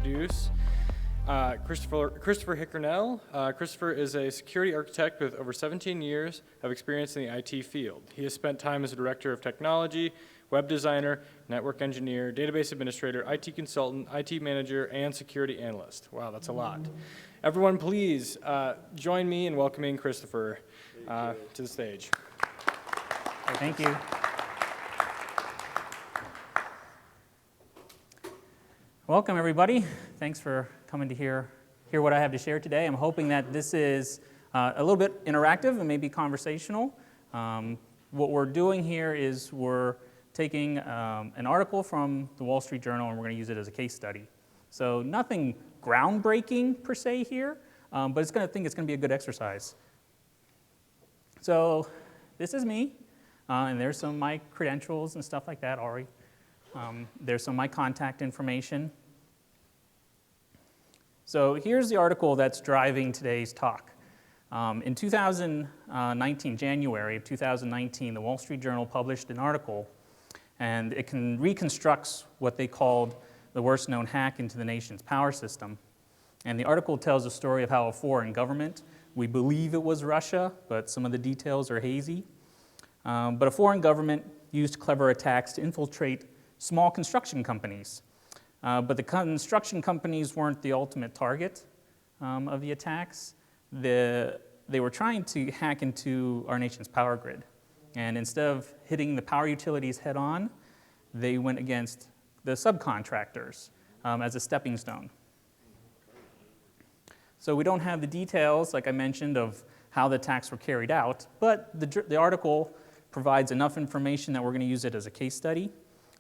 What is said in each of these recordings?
introduce Christopher Hickernell. Christopher is a security architect with over 17 years of experience in the IT field. He has spent time as a director of technology, web designer, network engineer, database administrator, IT consultant, IT manager, and security analyst. Wow, that's a lot. Everyone, please join me in welcoming Christopher to the stage. Thank you. Welcome, everybody. Thanks for coming to hear what I have to share today. I'm hoping that this is a little bit interactive and maybe conversational. What we're doing here is we're taking an article from the Wall Street Journal and we're going to use it as a case study. So nothing groundbreaking per se here, but I think it's going to be a good exercise. So this is me, and there's some of my credentials and stuff like that already. There's some of my contact information. So here's the article that's driving today's talk. In 2019, January of 2019, the Wall Street Journal published an article, and it reconstructs what they called the worst known hack into the nation's power system. And the article tells a story of how a foreign government, we believe it was Russia, but some of the details are hazy, but a foreign government used clever attacks to infiltrate small construction companies. But the construction companies weren't the ultimate target of the attacks. They were trying to hack into our nation's power grid. And instead of hitting the power utilities head on, they went against the subcontractors as a stepping stone. So we don't have the details, like I mentioned, of how the attacks were carried out, but the article provides enough information that we're going to use it as a case study.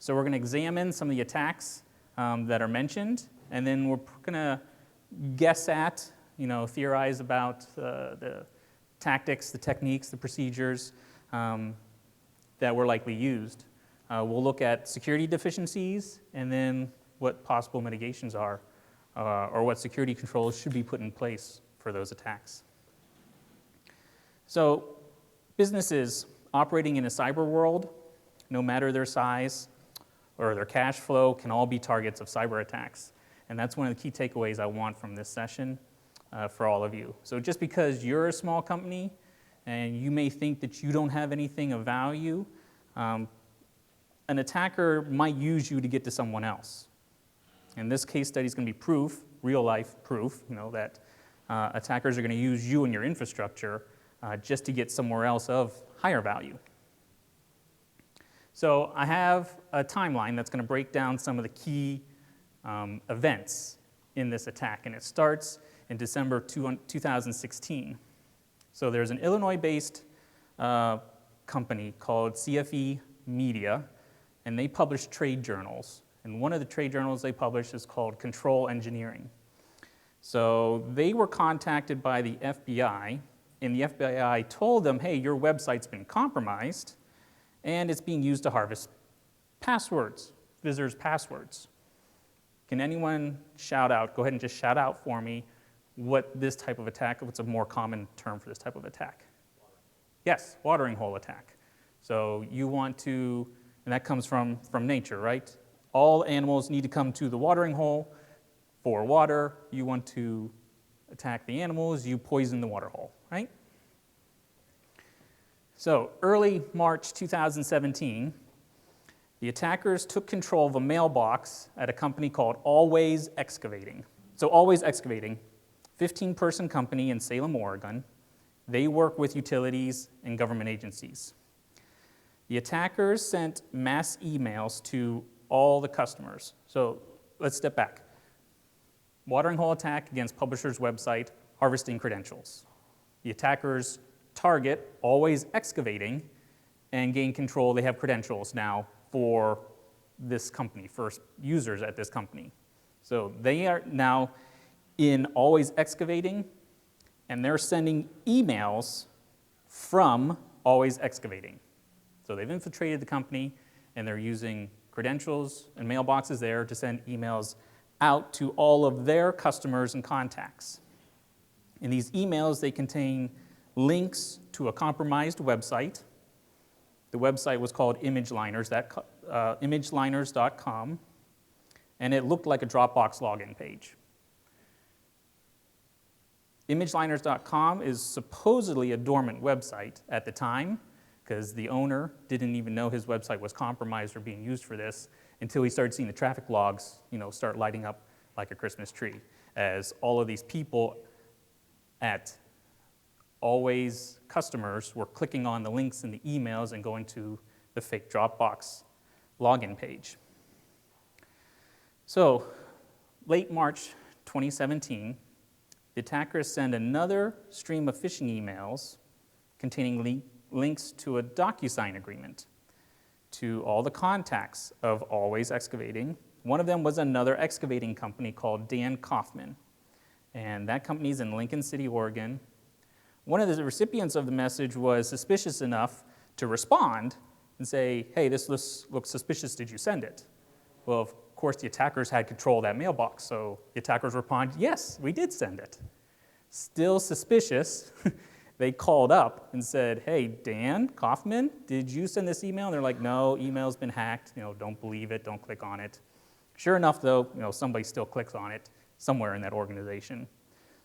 So we're going to examine some of the attacks that are mentioned, and then we're going to guess at, theorize about the tactics, the techniques, the procedures that were likely used. We'll look at security deficiencies, and then what possible mitigations are, or what security controls should be put in place for those attacks. So businesses operating in a cyber world, no matter their size or their cash flow, can all be targets of cyber attacks. And that's one of the key takeaways I want from this session for all of you. So just because you're a small company and you may think that you don't have anything of value, an attacker might use you to get to someone else. And this case study is going to be proof, real-life proof, that attackers are going to use you and your infrastructure just to get somewhere else of higher value. So I have a timeline that's going to break down some of the key events in this attack, and it starts in December 2016. So there's an Illinois-based company called CFE Media, and they publish trade journals. And one of the trade journals they publish is called Control Engineering. So they were contacted by the FBI, and the FBI told them, hey, your website's been compromised, and it's being used to harvest passwords, visitors' passwords. Can anyone shout out, go ahead and just shout out for me what this type of attack, what's a more common term for this type of attack? Yes, watering hole attack. So you want to, and that comes from nature, right? All animals need to come to the watering hole for water. You want to attack the animals, you poison the water hole, right? So early March 2017, the attackers took control of a mailbox at a company called Always Excavating. So Always Excavating, 15-person company in Salem, Oregon. They work with utilities and government agencies. The attackers sent mass emails to all the customers. So let's step back. Watering hole attack against publisher's website, harvesting credentials. The attackers target Always Excavating and gain control. They have credentials now for this company, for users at this company. So they are now in Always Excavating, and they're sending emails from Always Excavating. So they've infiltrated the company, and they're using credentials and mailboxes there to send emails out to all of their customers and contacts. In these emails, they contain links to a compromised website. The website was called imageliners.com. and it looked like a Dropbox login page. ImageLiners.com is supposedly a dormant website at the time, because the owner didn't even know his website was compromised or being used for this until he started seeing the traffic logs, start lighting up like a Christmas tree, as all of these people at Always customers were clicking on the links in the emails and going to the fake Dropbox login page. So, late March 2017, the attackers send another stream of phishing emails containing links to a DocuSign agreement to all the contacts of Always Excavating. One of them was another excavating company called Dan Coffman, and that company's in Lincoln City, Oregon. One of the recipients of the message was suspicious enough to respond and say, hey, this looks suspicious, did you send it? Well, of course, the attackers had control of that mailbox, so the attackers responded, yes, we did send it. Still suspicious, they called up and said, hey, Dan Coffman, did you send this email? And they're like, no, email's been hacked, don't believe it, don't click on it. Sure enough, though, somebody still clicks on it somewhere in that organization.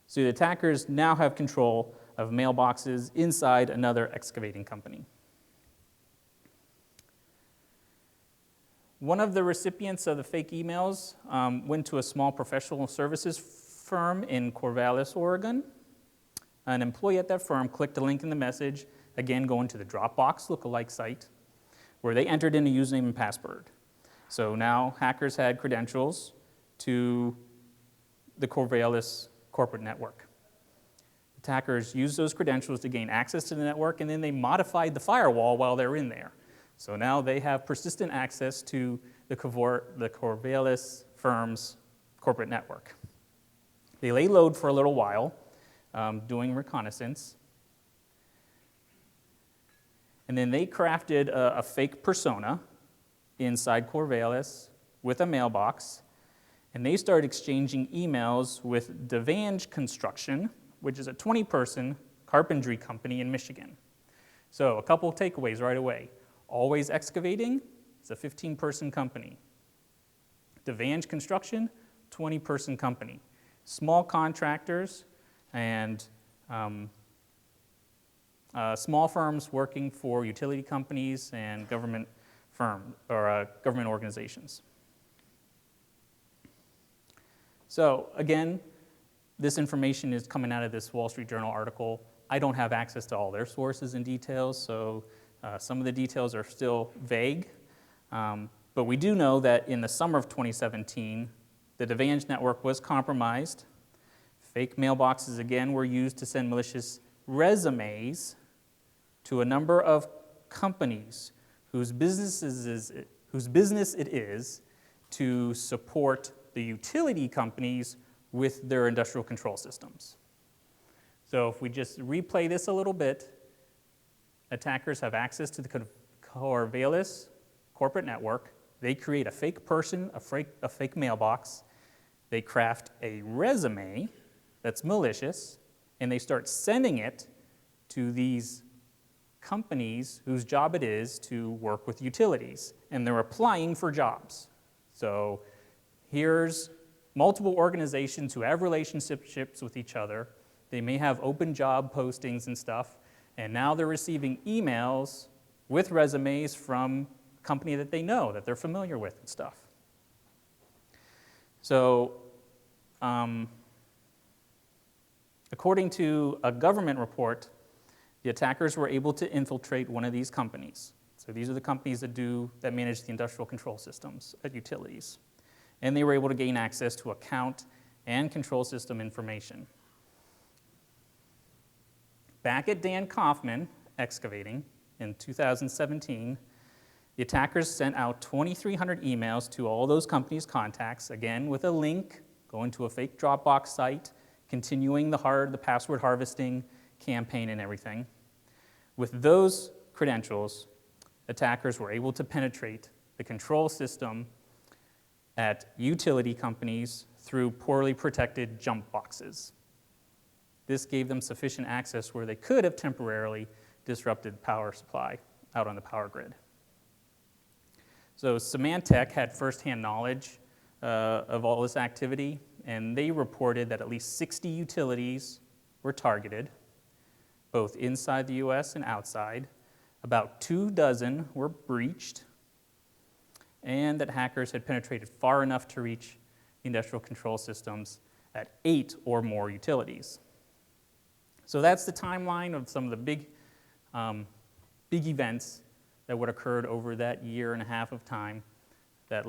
So the attackers now have control of mailboxes inside another excavating company. One of the recipients of the fake emails went to a small professional services firm in Corvallis, Oregon. An employee at that firm clicked a link in the message, again going to the Dropbox lookalike site, where they entered in a username and password. So now hackers had credentials to the Corvallis corporate network. Attackers used those credentials to gain access to the network, and then they modified the firewall while they're in there. So now they have persistent access to the Corvallis firm's corporate network. They lay low for a little while, doing reconnaissance. And then they crafted a fake persona inside Corvallis with a mailbox, and they started exchanging emails with Devange Construction, which is a 20-person carpentry company in Michigan. So a couple of takeaways right away. Always Excavating, it's a 15-person company. Devange Construction, 20-person company. Small contractors and small firms working for utility companies and government government organizations. So again, this information is coming out of this Wall Street Journal article. I don't have access to all their sources and details, so some of the details are still vague. But we do know that in the summer of 2017, the Devange network was compromised. Fake mailboxes, again, were used to send malicious resumes to a number of companies whose business it is to support the utility companies with their industrial control systems. So if we just replay this a little bit, attackers have access to the Corvallis corporate network. They create a fake person, a fake mailbox. They craft a resume that's malicious, and they start sending it to these companies whose job it is to work with utilities, and they're applying for jobs. So here's multiple organizations who have relationships with each other. They may have open job postings and stuff, and now they're receiving emails with resumes from a company that they know, that they're familiar with and stuff. So according to a government report, the attackers were able to infiltrate one of these companies. So these are the companies that manage the industrial control systems at utilities. And they were able to gain access to account and control system information. Back at Dan Coffman Excavating in 2017, the attackers sent out 2,300 emails to all those companies' contacts, again with a link going to a fake Dropbox site, continuing the password harvesting campaign and everything. With those credentials, attackers were able to penetrate the control system at utility companies through poorly protected jump boxes. This gave them sufficient access where they could have temporarily disrupted power supply out on the power grid. So Symantec had firsthand knowledge of all this activity, and they reported that at least 60 utilities were targeted, both inside the US and outside. About 24 were breached, and that hackers had penetrated far enough to reach industrial control systems at 8 or more utilities. So that's the timeline of some of the big events that would occurred over that year and a half of time that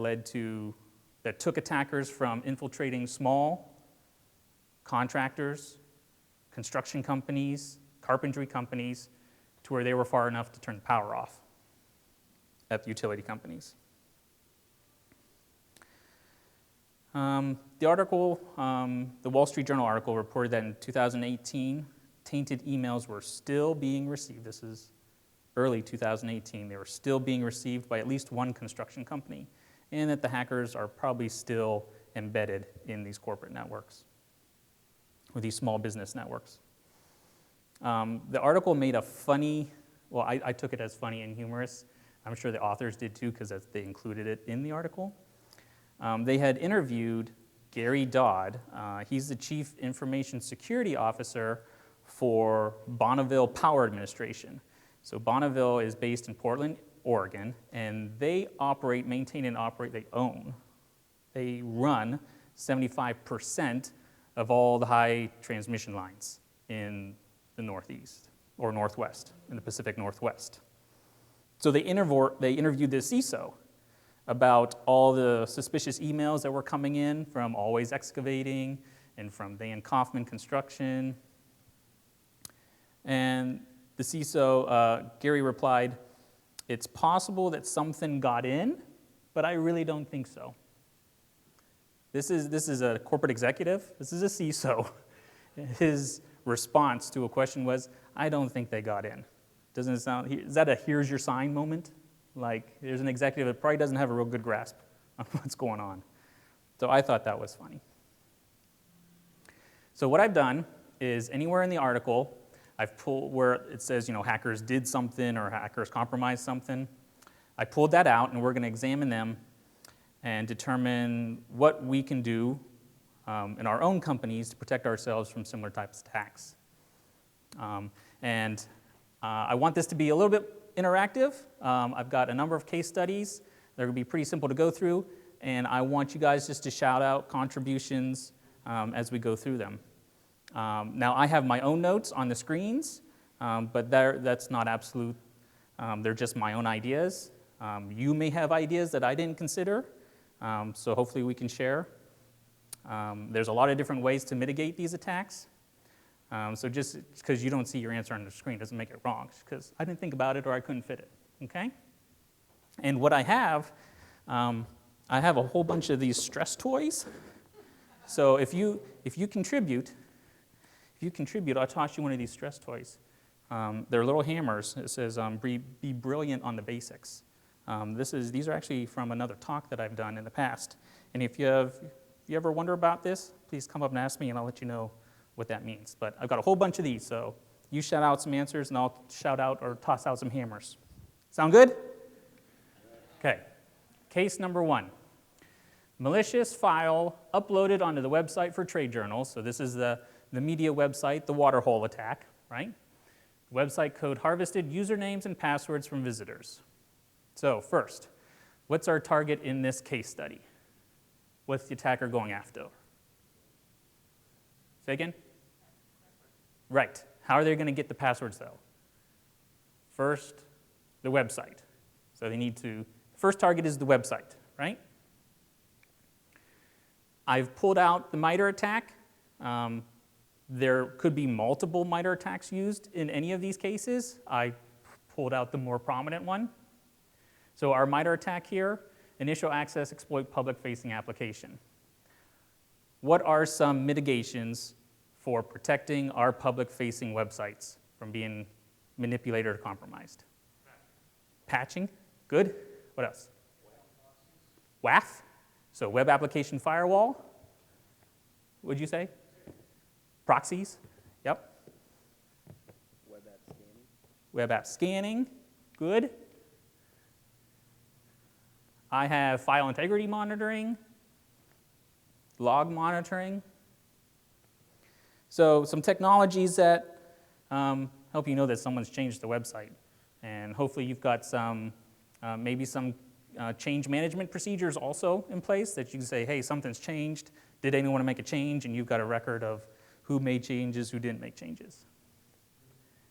took attackers from infiltrating small contractors, construction companies, carpentry companies, to where they were far enough to turn the power off at the utility companies. The article, the Wall Street Journal article, reported that in 2018, tainted emails were still being received. This is early 2018. They were still being received by at least one construction company, and that the hackers are probably still embedded in these corporate networks, or these small business networks. The article made a funny, well, I took it as funny and humorous. I'm sure the authors did too, because they included it in the article. They had interviewed Gary Dodd. He's the Chief Information Security Officer for Bonneville Power Administration. So Bonneville is based in Portland, Oregon, and they maintain and operate, they run 75% of all the high transmission lines in the Northeast, or Northwest, in the Pacific Northwest. So they interviewed the CISO about all the suspicious emails that were coming in from Always Excavating and from Dan Coffman Construction. And the CISO, Gary, replied, "It's possible that something got in, but I really don't think so." This is a corporate executive. This is a CISO. His response to a question was, "I don't think they got in." Doesn't it sound, is that a here's your sign moment? Like, there's an executive that probably doesn't have a real good grasp on what's going on. So I thought that was funny. So what I've done is anywhere in the article, I've pulled where it says, hackers did something or hackers compromised something. I pulled that out, and we're going to examine them and determine what we can do in our own companies to protect ourselves from similar types of attacks. I want this to be a little bit interactive. I've got a number of case studies. They're going to be pretty simple to go through, and I want you guys just to shout out contributions as we go through them. Now, I have my own notes on the screens, but that's not absolute. They're just my own ideas. You may have ideas that I didn't consider, so hopefully we can share. There's a lot of different ways to mitigate these attacks. So just because you don't see your answer on the screen doesn't make it wrong, because I didn't think about it or I couldn't fit it, okay? And what I have a whole bunch of these stress toys. So if you contribute, I'll toss you one of these stress toys. They're little hammers. It says, be brilliant on the basics. These are actually from another talk that I've done in the past. And if you ever wonder about this, please come up and ask me, and I'll let you know what that means. But I've got a whole bunch of these, so you shout out some answers, and I'll shout out or toss out some hammers. Sound good? Okay. Case number 1. Malicious file uploaded onto the website for trade journals. So this is the media website, the waterhole attack, right? Website code harvested usernames and passwords from visitors. So first, what's our target in this case study? What's the attacker going after? Say again? Right. How are they going to get the passwords, though? First, the website. So they need to, first target is the website, right? I've pulled out the MITRE attack. There could be multiple MITRE attacks used in any of these cases. I pulled out the more prominent one. So our MITRE attack here, initial access exploit public-facing application. What are some mitigations for protecting our public-facing websites from being manipulated or compromised? Patching, good. What else? WAF, so web application firewall. What'd you say? Proxies, yep. Web app scanning. Web app scanning, good. I have file integrity monitoring. log monitoring. So some technologies that help you know that someone's changed the website. And hopefully you've got some, maybe some change management procedures also in place that you can say, hey, something's changed. Did anyone want to make a change? And you've got a record of who made changes, who didn't make changes.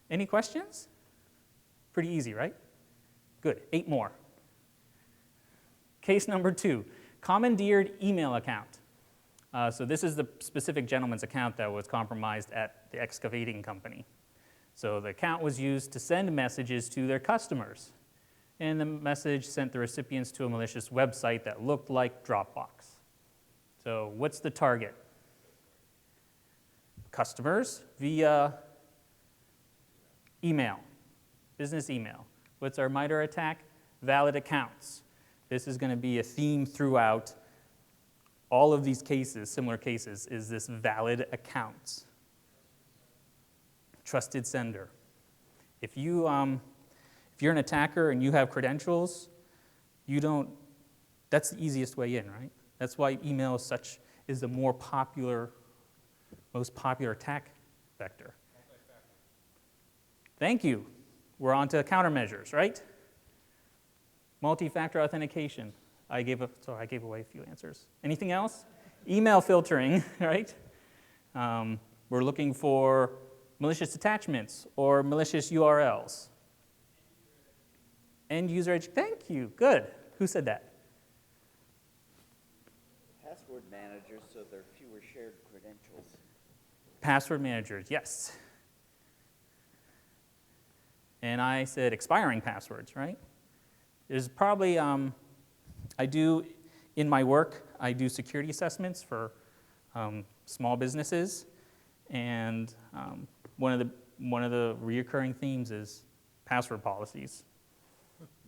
Any questions? Pretty easy, right? Good, 8 more. Case number 2, commandeered email account. So this is the specific gentleman's account that was compromised at the excavating company. So the account was used to send messages to their customers. And the message sent the recipients to a malicious website that looked like Dropbox. So what's the target? Customers via email, business email. What's our MITRE attack? Valid accounts. This is going to be a theme throughout all of these cases, similar cases, is this valid accounts. Trusted sender. If you're an attacker and you have credentials, that's the easiest way in, right? That's why email is the most popular attack vector. Thank you. We're on to countermeasures, right? Multi-factor authentication. I gave away a few answers. Anything else? Email filtering, right? We're looking for malicious attachments or malicious URLs. End user education. Thank you. Good. Who said that? Password managers, so there are fewer shared credentials. Password managers, yes. And I said expiring passwords, right? There's probably, in my work, I do security assessments for small businesses, and one of the reoccurring themes is password policies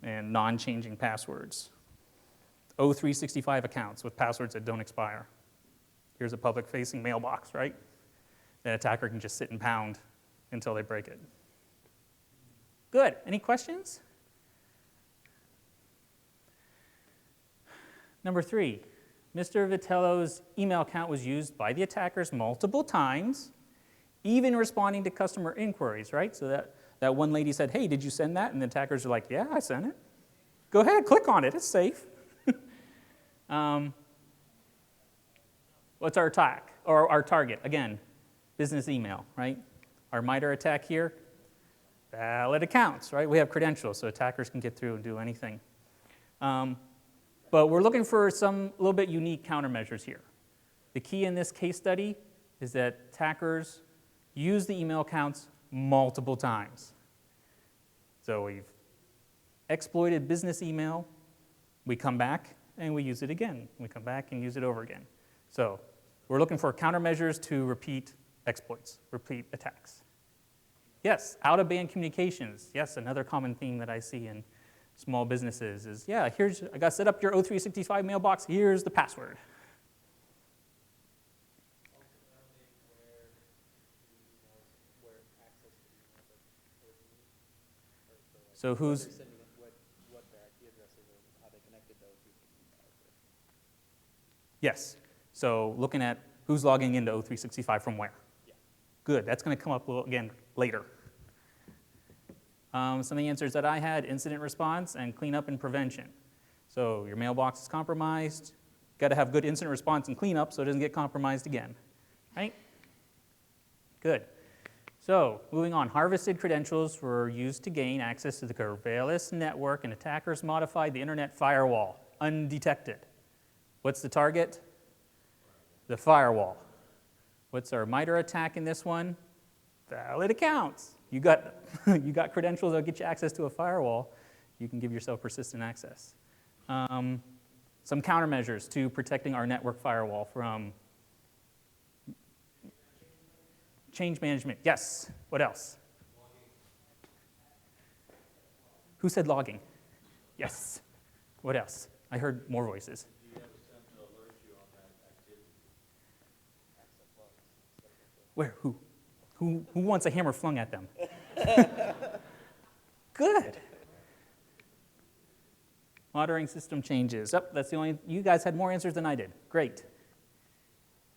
and non-changing passwords. O365 accounts with passwords that don't expire. Here's a public-facing mailbox, right? That attacker can just sit and pound until they break it. Good. Any questions? Number 3, Mr. Vitello's email account was used by the attackers multiple times, even responding to customer inquiries, right? So that one lady said, hey, did you send that? And the attackers are like, yeah, I sent it. Go ahead, click on it, it's safe. What's our attack, or our target? Again, business email, right? Our MITRE attack here, valid accounts, right? We have credentials, so attackers can get through and do anything. But we're looking for some little bit unique countermeasures here. The key in this case study is that attackers use the email accounts multiple times. So we've exploited business email, we come back and we use it again. We come back and use it over again. So we're looking for countermeasures to repeat exploits, repeat attacks. Yes, out-of-band communications. Yes, another common theme that I see in small businesses is, yeah, I got set up your O365 mailbox, here's the password. So who's... What their IP addresses or how they connected to O365. Yes, so looking at who's logging into O365 from where. Yeah. Good, that's going to come up again later. Some of the answers that I had, incident response and cleanup and prevention. So your mailbox is compromised, got to have good incident response and cleanup so it doesn't get compromised again, right? Good. So moving on, harvested credentials were used to gain access to the Corvallis network, and attackers modified the internet firewall, undetected. What's the target? The firewall. What's our MITRE attack in this one? Valid accounts. You got credentials that get you access to a firewall, you can give yourself persistent access. Some countermeasures to protecting our network firewall from change management. Yes, what else? Who said logging? Yes, what else? I heard more voices. Do you have a sentinel alert you on that activity? Where, who? Who wants a hammer flung at them? Good. Monitoring system changes. Oh, that's the only, you guys had more answers than I did. Great.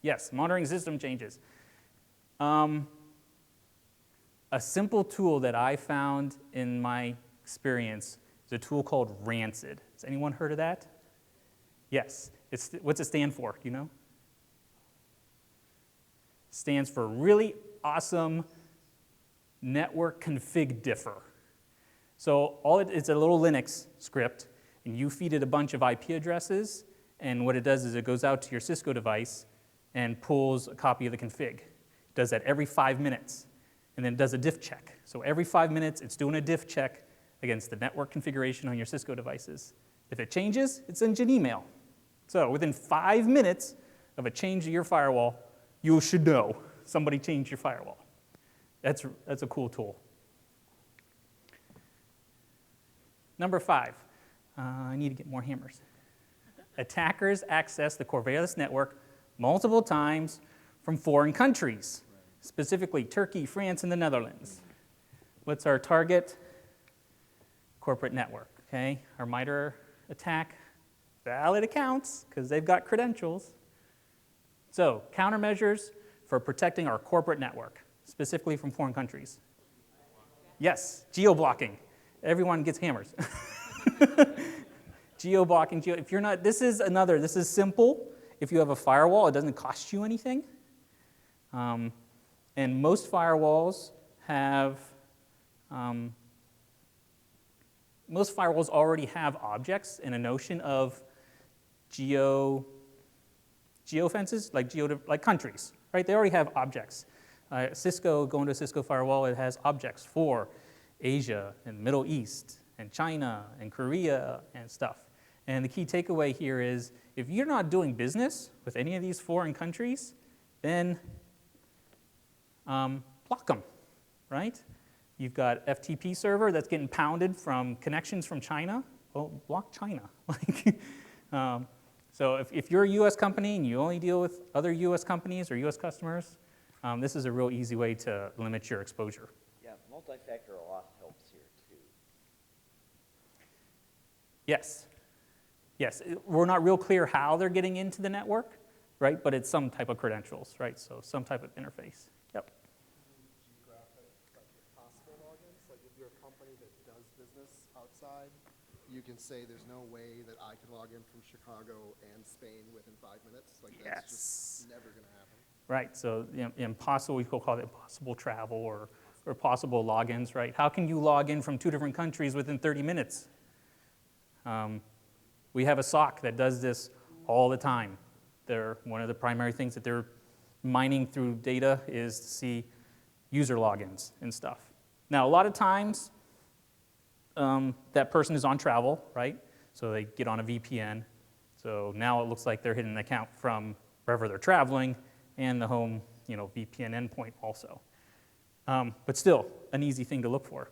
Yes, monitoring system changes. A simple tool that I found in my experience is a tool called Rancid. Has anyone heard of that? Yes. What's it stand for? Do you know? It stands for Really Awesome Network Config Differ. So it's a little Linux script, and you feed it a bunch of IP addresses, and what it does is it goes out to your Cisco device and pulls a copy of the config. It does that every 5 minutes, and then it does a diff check. So every 5 minutes, it's doing a diff check against the network configuration on your Cisco devices. If it changes, it sends you an email. So within 5 minutes of a change to your firewall, you should know somebody changed your firewall. That's a cool tool. Number 5, I need to get more hammers. Attackers access the Corvallis network multiple times from foreign countries, specifically Turkey, France, and the Netherlands. What's our target? Corporate network, okay? Our MITRE attack, valid accounts, because they've got credentials. So, countermeasures for protecting our corporate network, specifically from foreign countries. Yes, geo-blocking. Everyone gets hammers. Geo-blocking, if you're not, this is simple. If you have a firewall, it doesn't cost you anything. And most firewalls already have objects and a notion of geofences, like countries, right? They already have objects. Cisco, going to a Cisco firewall, it has objects for Asia and Middle East and China and Korea and stuff. And the key takeaway here is if you're not doing business with any of these foreign countries, then block them, right? You've got FTP server that's getting pounded from connections from China. Well, block China. So if you're a US company and you only deal with other US companies or US customers, this is a real easy way to limit your exposure. Yeah, multi-factor auth helps here too. Yes. Yes, we're not real clear how they're getting into the network, right? But it's some type of credentials, right? So some type of interface. Yep. Geographic, like possible logins, like if you're a company that does business outside, you can say there's no way that I can log in from Chicago and Spain within 5 minutes. Like that's just never going to happen. Right, so impossible, we could call it impossible travel or possible logins, right? How can you log in from 2 different countries within 30 minutes? We have a SOC that does this all the time. One of the primary things that they're mining through data is to see user logins and stuff. Now, a lot of times, that person is on travel, right? So they get on a VPN. So now it looks like they're hitting an account from wherever they're traveling and the home, VPN endpoint also. But still, an easy thing to look for.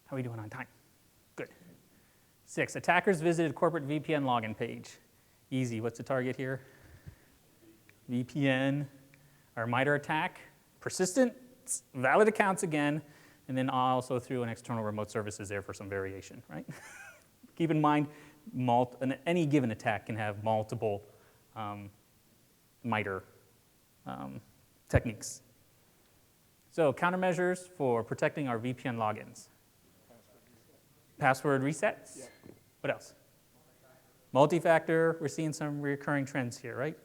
How are we doing on time? Good. 6, attackers visited corporate VPN login page. Easy, what's the target here? VPN, our MITRE attack, persistent, valid accounts again, and then I also threw an external remote services there for some variation, right? Keep in mind, any given attack can have multiple MITRE techniques. So countermeasures for protecting our VPN logins. Password resets. Yeah. What else? Multi-factor. We're seeing some recurring trends here, right?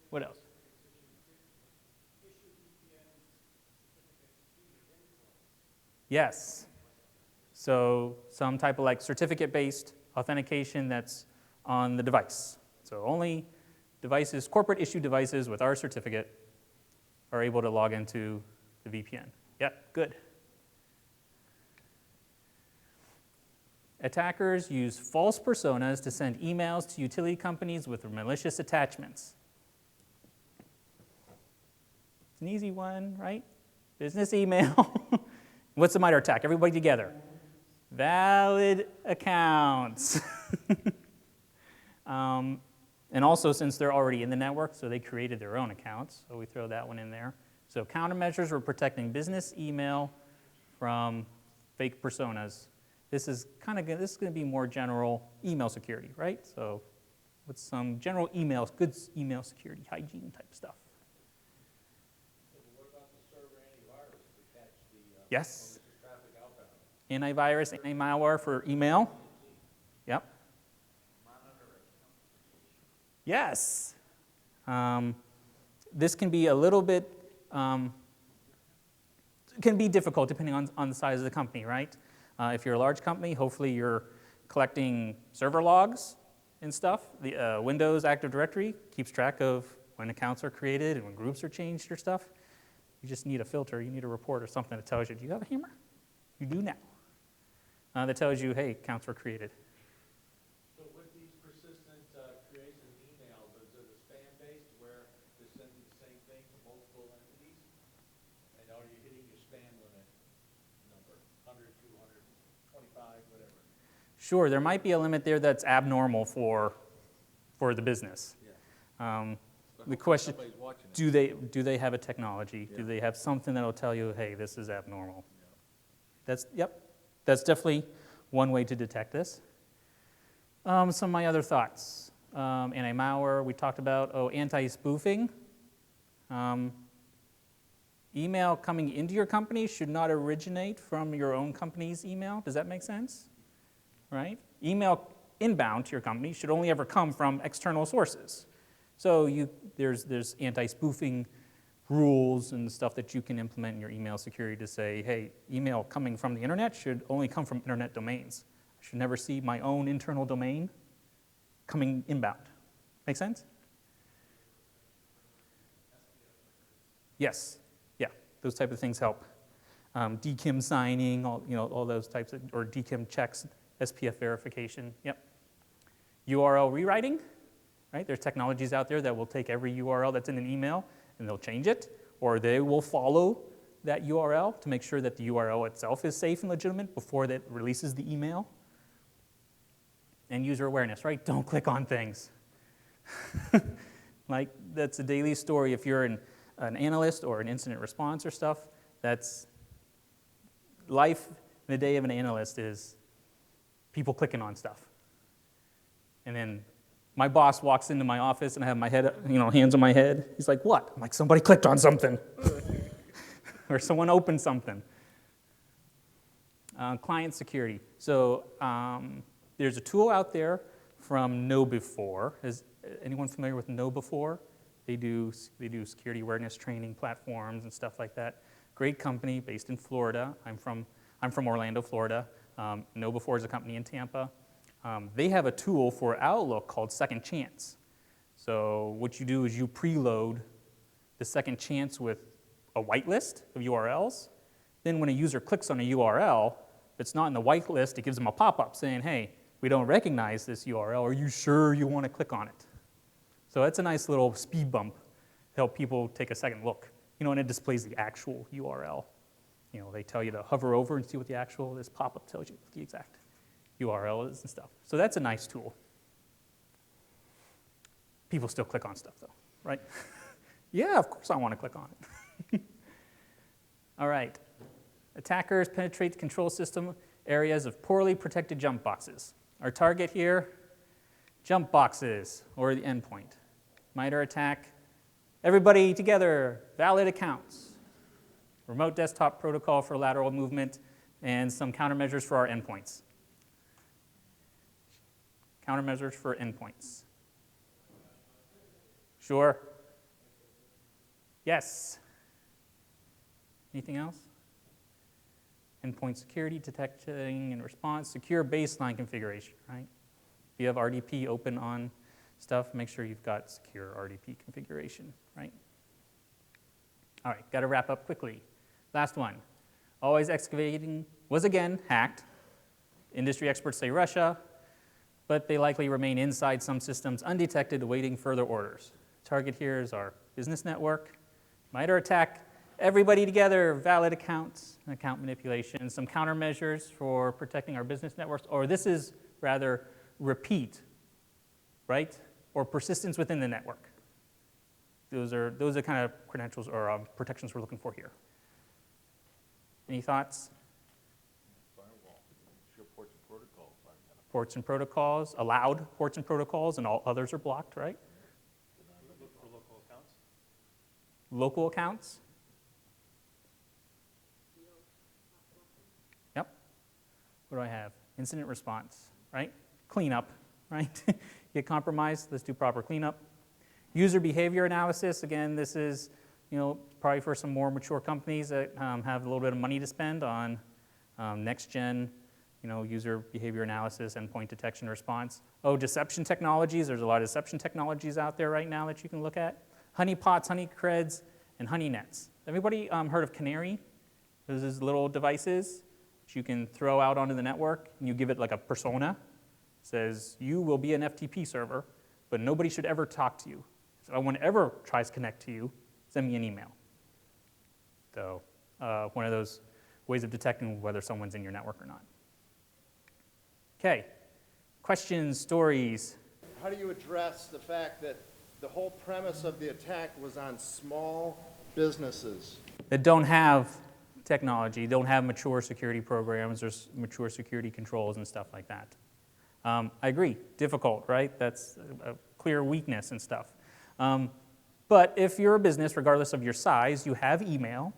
What else? Yes. So some type of certificate-based authentication that's on the device. So only devices, corporate issued devices with our certificate are able to log into the VPN. Yep, good. Attackers use false personas to send emails to utility companies with malicious attachments. It's an easy one, right? Business email. What's the MITRE attack? Everybody together. Valid accounts. And also, since they're already in the network, so they created their own accounts, so we throw that one in there. So countermeasures, we're protecting business email from fake personas. This is going to be more general email security, right? So with some general email, good email security, hygiene type stuff. So what about the server antivirus to catch the Yes. malicious traffic outbound? Antivirus, anti-malware for email. Yep. Yes. This can be a little bit, can be difficult depending on the size of the company, right? If you're a large company, hopefully you're collecting server logs and stuff. The Windows Active Directory keeps track of when accounts are created and when groups are changed or stuff. You just need a filter, you need a report or something that tells you, do you have a hammer? You do now. That tells you, hey, accounts were created. So with these persistent creation of emails, is it a spam-based where they're sending the same thing to multiple entities? And are you hitting your spam limit number, 100, 200, 25, whatever? Sure, there might be a limit there that's abnormal for the business. The question, do they have a technology? Do they have something that will tell you, hey, this is abnormal? That's definitely one way to detect this. Some of my other thoughts. Anti-malware, we talked about. Anti-spoofing. Email coming into your company should not originate from your own company's email. Does that make sense? Right? Email inbound to your company should only ever come from external sources. So there's anti-spoofing rules and stuff that you can implement in your email security to say, hey, email coming from the internet should only come from internet domains. I should never see my own internal domain coming inbound. Make sense? Yes. Yeah, those type of things help. DKIM signing, all those types of, or DKIM checks, SPF verification. Yep. URL rewriting. Right? There's technologies out there that will take every URL that's in an email and they'll change it, or they will follow that URL to make sure that the URL itself is safe and legitimate before that releases the email. And user awareness, right? Don't click on things. Like, that's a daily story. If you're an analyst or an incident response or stuff, that's life in the day of an analyst is people clicking on stuff. And then my boss walks into my office and I have my head, hands on my head. He's like, what? I'm like, somebody clicked on something. Or someone opened something. Client security. So there's a tool out there from KnowBe4. Is anyone familiar with KnowBe4? They do security awareness training platforms and stuff like that. Great company based in Florida. I'm from Orlando, Florida. KnowBe4 is a company in Tampa. They have a tool for Outlook called Second Chance. So what you do is you preload the Second Chance with a whitelist of URLs. Then when a user clicks on a URL, if it's not in the whitelist, it gives them a pop-up saying, hey, we don't recognize this URL. Are you sure you want to click on it? So that's a nice little speed bump to help people take a second look. And it displays the actual URL. They tell you to hover over and see what this pop-up tells you, the exact URL is and stuff. So that's a nice tool. People still click on stuff though, right? Yeah, of course I want to click on it. All right. Attackers penetrate the control system areas of poorly protected jump boxes. Our target here, jump boxes or the endpoint. MITRE attack. Everybody together, valid accounts. Remote desktop protocol for lateral movement and some countermeasures for our endpoints. Countermeasures for endpoints. Sure. Yes. Anything else? Endpoint security, detecting and response, secure baseline configuration, right? If you have RDP open on stuff, make sure you've got secure RDP configuration, right? All right, got to wrap up quickly. Last one. Always Excavating was again hacked. Industry experts say Russia, but they likely remain inside some systems undetected, awaiting further orders. Target here is our business network. MITRE attack, everybody together, valid accounts, account manipulation, some countermeasures for protecting our business networks, or this is rather repeat, right? Or persistence within the network. Those are kind of credentials or protections we're looking for here. Any thoughts? ports and protocols, allowed ports and protocols, and all others are blocked, right? Look for local accounts. Local accounts. Yep. What do I have? Incident response, right? Cleanup, right? Get compromised, let's do proper cleanup. User behavior analysis, again, this is, probably for some more mature companies that have a little bit of money to spend on next gen, user behavior analysis, endpoint detection response. Oh, deception technologies, there's a lot of deception technologies out there right now that you can look at. Honeypots, honeycreds, and honey nets. Everybody heard of Canary? Those is little devices that you can throw out onto the network, and you give it like a persona. It says, you will be an FTP server, but nobody should ever talk to you. So if anyone ever tries to connect to you, send me an email. So one of those ways of detecting whether someone's in your network or not. Okay, questions, stories? How do you address the fact that the whole premise of the attack was on small businesses? That don't have technology, don't have mature security programs or mature security controls and stuff like that. I agree, difficult, right? That's a clear weakness and stuff. But if you're a business, regardless of your size, you have email,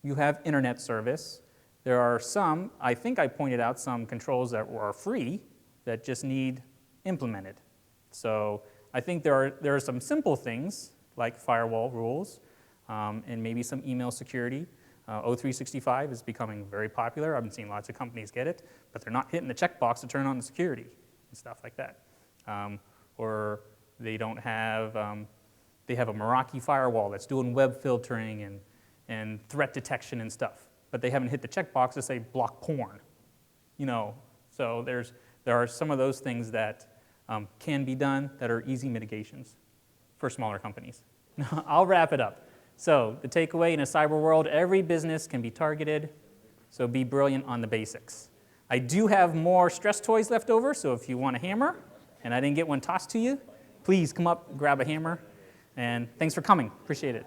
you have internet service. There are some, I think I pointed out some controls that are free that just need implemented. So I think there are some simple things like firewall rules and maybe some email security. O365 is becoming very popular. I've been seeing lots of companies get it, but they're not hitting the checkbox to turn on the security and stuff like that. Or they don't have, they have a Meraki firewall that's doing web filtering and threat detection and stuff, but they haven't hit the checkbox to say block porn. So there are some of those things that can be done that are easy mitigations for smaller companies. I'll wrap it up. So the takeaway in a cyber world, every business can be targeted, so be brilliant on the basics. I do have more stress toys left over, so if you want a hammer, and I didn't get one tossed to you, please come up, grab a hammer, and thanks for coming. Appreciate it.